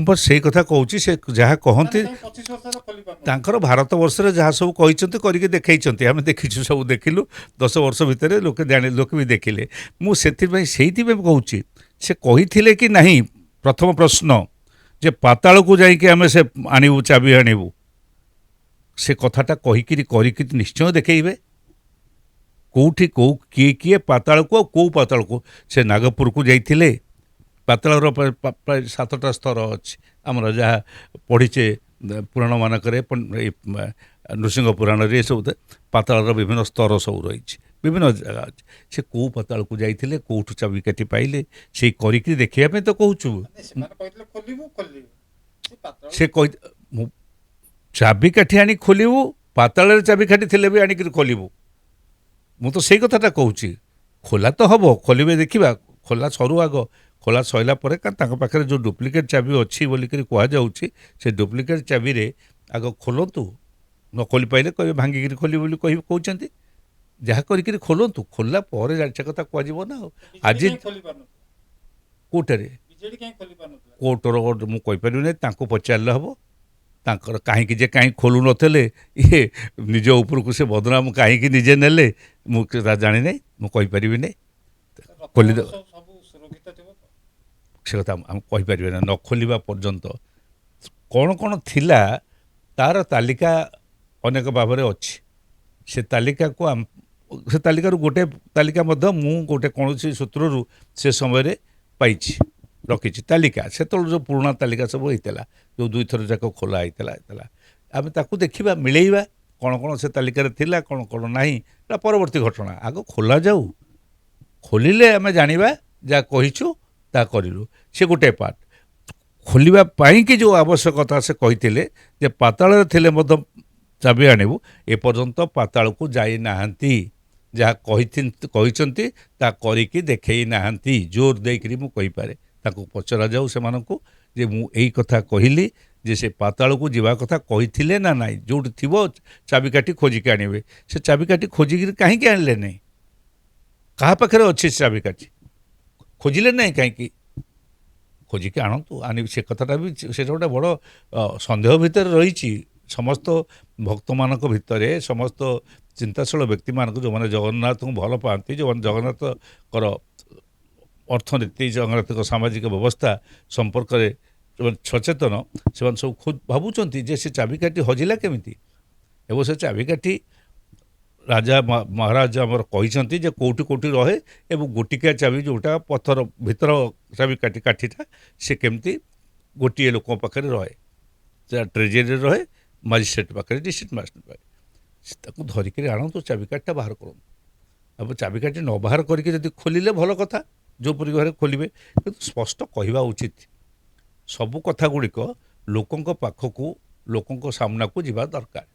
बस ସେଇ କଥା କହୁଛି ସେ ଯାହା କହନ୍ତି ମାନେ କାଇଁ 25 ବର୍ଷ ହେଲା ଖୋଲି ପାରୁନଥିଲେ? ତାଙ୍କର ଭାରତ ବର୍ଷରେ ଯାହା ସବୁ କହିଛନ୍ତି କରିକି ଦେଖେଇଛନ୍ତି ଆମେ ଦେଖିଛୁ ସବୁ ଦେଖିଲୁ 10 ବର୍ଷ ଭିତରେ ଲୋକେ ବି ଦେଖିଲେ ମୁଁ ସେଇଥିପାଇଁ କହୁଛି ସେ କହିଥିଲେ କି ନାହିଁ ପ୍ରଥମ ପ୍ରଶ୍ନ ଯେ ପାତାଳକୁ ଯାଇକି ଆମେ ସେ ଆଣିବୁ ଚାବି ଆଣିବୁ ସେ କଥାଟା କହିକିରି କରିକି ନିଶ୍ଚୟ ଦେଖେଇବେ କେଉଁଠି କିଏ ପାତାଳକୁ ଆଉ କେଉଁ ପାତାଳକୁ ସେ ନାଗପୁରକୁ ଯାଇଥିଲେ ପାତାଳର ପ୍ରାୟ 7ଟା ସ୍ତର ଅଛି ଆମର ଯାହା ପଢ଼ିଛେ ପୁରାଣମାନଙ୍କରେ ନୃସିଂହ ପୁରାଣରେ ଏସବୁ ପାତାଳର ବିଭିନ୍ନ ସ୍ତର ସବୁ ରହିଛି ବିଭିନ୍ନ ଜାଗା ଅଛି ସେ କେଉଁ ପାତାଳକୁ ଯାଇଥିଲେ କେଉଁଠୁ ଚାବିକାଠି ପାଇଲେ ସେଇ କରିକି ଦେଖିବା ପାଇଁ ତ କହୁଛୁ ମାନେ ସେମାନେ କହିଥିଲେ ଖୋଲିବୁ ସେ ପାତାଳ ସେ ଚାବିକାଠି ଆଣି ଖୋଲିବୁ ପାତାଳରେ ଚାବିକାଠି ଥିଲେ ବି ଆଣିକିରି ଖୋଲିବୁ ମୁଁ ତ ସେଇ କଥାଟା କହୁଛି ଖୋଲା ତ ହେବ ଖୋଲିବେ ଦେଖିବା ଖୋଲା ସରୁ ଆଗ ଖୋଲା ସରିଲା ପରେ ତାଙ୍କ ପାଖରେ ଯେଉଁ ଡୁପ୍ଲିକେଟ୍ ଚାବି ଅଛି ବୋଲିକରି କୁହାଯାଉଛି ସେ ଡୁପ୍ଲିକେଟ୍ ଚାବିରେ ଆଗ ଖୋଲନ୍ତୁ ନ ଖୋଲି ପାଇଲେ କହିବେ ଭାଙ୍ଗିକିରି ଖୋଲିବେ ବୋଲି କହୁଛନ୍ତି ଯାହା କରିକିରି ଖୋଲନ୍ତୁ ଖୋଲିଲା ପରେ ସେ କଥା କୁହାଯିବ ନା ଆଉ ଆଜି ଖୋଲି ପାରୁନଥିଲା କେଉଁଟାରେ ବିଜେଡି କାହିଁ ଖୋଲି ପାରୁନଥିଲା କୋର୍ଟର ମୁଁ କହିପାରିବିନି ତାଙ୍କୁ ପଚାରିଲେ ହେବ ତାଙ୍କର କାହିଁକି ଖୋଲୁ ନଥିଲେ ଇଏ ନିଜ ଉପରକୁ ସେ ବଦନାମ କାହିଁକି ନିଜେ ନେଲେ ମୁଁ ଜାଣିନାହିଁ ମୁଁ କହିପାରିବିନି ଖୋଲି ସବୁ ସୁରକ୍ଷିତ ଥିବ ତ ସେ କଥା ଆମେ କହିପାରିବେ ନା ନ ଖୋଲିବା ପର୍ଯ୍ୟନ୍ତ କ'ଣ କ'ଣ ଥିଲା ତାର ତାଲିକା ଅନେକ ଭାବରେ ଅଛି ସେ ତାଲିକାରୁ ଗୋଟେ ତାଲିକା ମଧ୍ୟ ମୁଁ ଗୋଟେ କୌଣସି ସୂତ୍ରରୁ ସେ ସମୟରେ ପାଇଛି ରଖିଛି ତାଲିକା ସେତେବେଳେ ଯେଉଁ ପୁରୁଣା ତାଲିକା ସବୁ ହେଇଥିଲା ଯେଉଁ 2 ଥର ଯାକ ଖୋଲା ହେଇଥିଲା ଆମେ ତାକୁ ଦେଖିବା ମିଳେଇବା କ'ଣ କ'ଣ ସେ ତାଲିକାରେ ଥିଲା କ'ଣ କ'ଣ ନାହିଁ ଏଟା ପରବର୍ତ୍ତୀ ଘଟଣା ଆଗ ଖୋଲା ଯାଉ ଖୋଲିଲେ ଆମେ ଜାଣିବା ଯାହା କହିଛୁ ତାହା କରିଲୁ ସେ ଗୋଟେ ପାର୍ଟ ଖୋଲିବା ପାଇଁକି ଯେଉଁ ଆବଶ୍ୟକତା ସେ କହିଥିଲେ ଯେ ପାତାଳରେ ଥିଲେ ମଧ୍ୟ ଚାବି ଆଣିବୁ ଏପର୍ଯ୍ୟନ୍ତ ପାତାଳକୁ ଯାଇନାହାନ୍ତି ଯାହା କହିଛନ୍ତି ତାହା କରିକି ଦେଖେଇ ନାହାନ୍ତି ଜୋର ଦେଇକରି ମୁଁ କହିପାରେ ତାଙ୍କୁ ପଚରାଯାଉ ସେମାନଙ୍କୁ ଯେ ମୁଁ ଏଇ କଥା କହିଲି ଯେ ସେ ପାତାଳକୁ ଯିବା କଥା କହିଥିଲେ ନା ନାହିଁ ଯେଉଁଠି ଥିବ ଚାବିକାଠି ଖୋଜିକି ଆଣିବେ ସେ ଚାବିକାଠି ଖୋଜିକିରି କାହିଁକି ଆଣିଲେ ନାହିଁ କାହା ପାଖରେ ଅଛି ସେ ଚାବିକାଠି ଖୋଜିଲେ ନାହିଁ କାହିଁକି ଖୋଜିକି ଆଣନ୍ତୁ ଆଣିବି ସେ କଥାଟା ବି ସେଇଟା ଗୋଟେ ବଡ଼ ସନ୍ଦେହ ଭିତରେ ରହିଛି ସମସ୍ତ ଭକ୍ତମାନଙ୍କ ଭିତରେ ସମସ୍ତ ଚିନ୍ତାଶୀଳ ବ୍ୟକ୍ତିମାନଙ୍କୁ ଯେଉଁମାନେ ଜଗନ୍ନାଥଙ୍କୁ ଭଲ ପାଆନ୍ତି ଯେଉଁମାନେ ଜଗନ୍ନାଥଙ୍କର ଅର୍ଥନୀତି ଜଗନ୍ନାଥଙ୍କ ସାମାଜିକ ବ୍ୟବସ୍ଥା ସମ୍ପର୍କରେ ସଚେତନ ସେମାନେ ସବୁ ଭାବୁଛନ୍ତି ଯେ ସେ ଚାବିକାଠି ହଜିଲା କେମିତି ଏବଂ ସେ ଚାବିକାଠି ରାଜା ମହାରାଜ ଆମର କହିଛନ୍ତି ଯେ କେଉଁଠି ରହେ ଏବଂ ଗୋଟିକିଆ ଚାବି ଯେଉଁଟା ପଥର ଭିତର କାଠିଟା ସେ କେମିତି ଗୋଟିଏ ଲୋକଙ୍କ ପାଖରେ ରହେ ଟ୍ରେଜେରୀରେ ରହେ ମାଜିଷ୍ଟ୍ରେଟ୍ ପାଖରେ ଡିଷ୍ଟ୍ରିକ୍ଟ ମାଜିଷ୍ଟ୍ରେଟ୍ ପାଖରେ ତାକୁ ଧରିକିରି ଆଣନ୍ତୁ ଚାବିକାଠିଟା ବାହାର କରନ୍ତୁ ଏବଂ ଚାବିକାଠି ନ ବାହାର କରିକି ଯଦି ଖୋଲିଲେ ଭଲ କଥା ଯେଉଁପରି ଘରେ ଖୋଲିବେ କିନ୍ତୁ ସ୍ପଷ୍ଟ କହିବା ଉଚିତ ସବୁ କଥା ଗୁଡ଼ିକ ଲୋକଙ୍କ ପାଖକୁ ଲୋକଙ୍କ ସାମ୍ନାକୁ ଯିବା ଦରକାର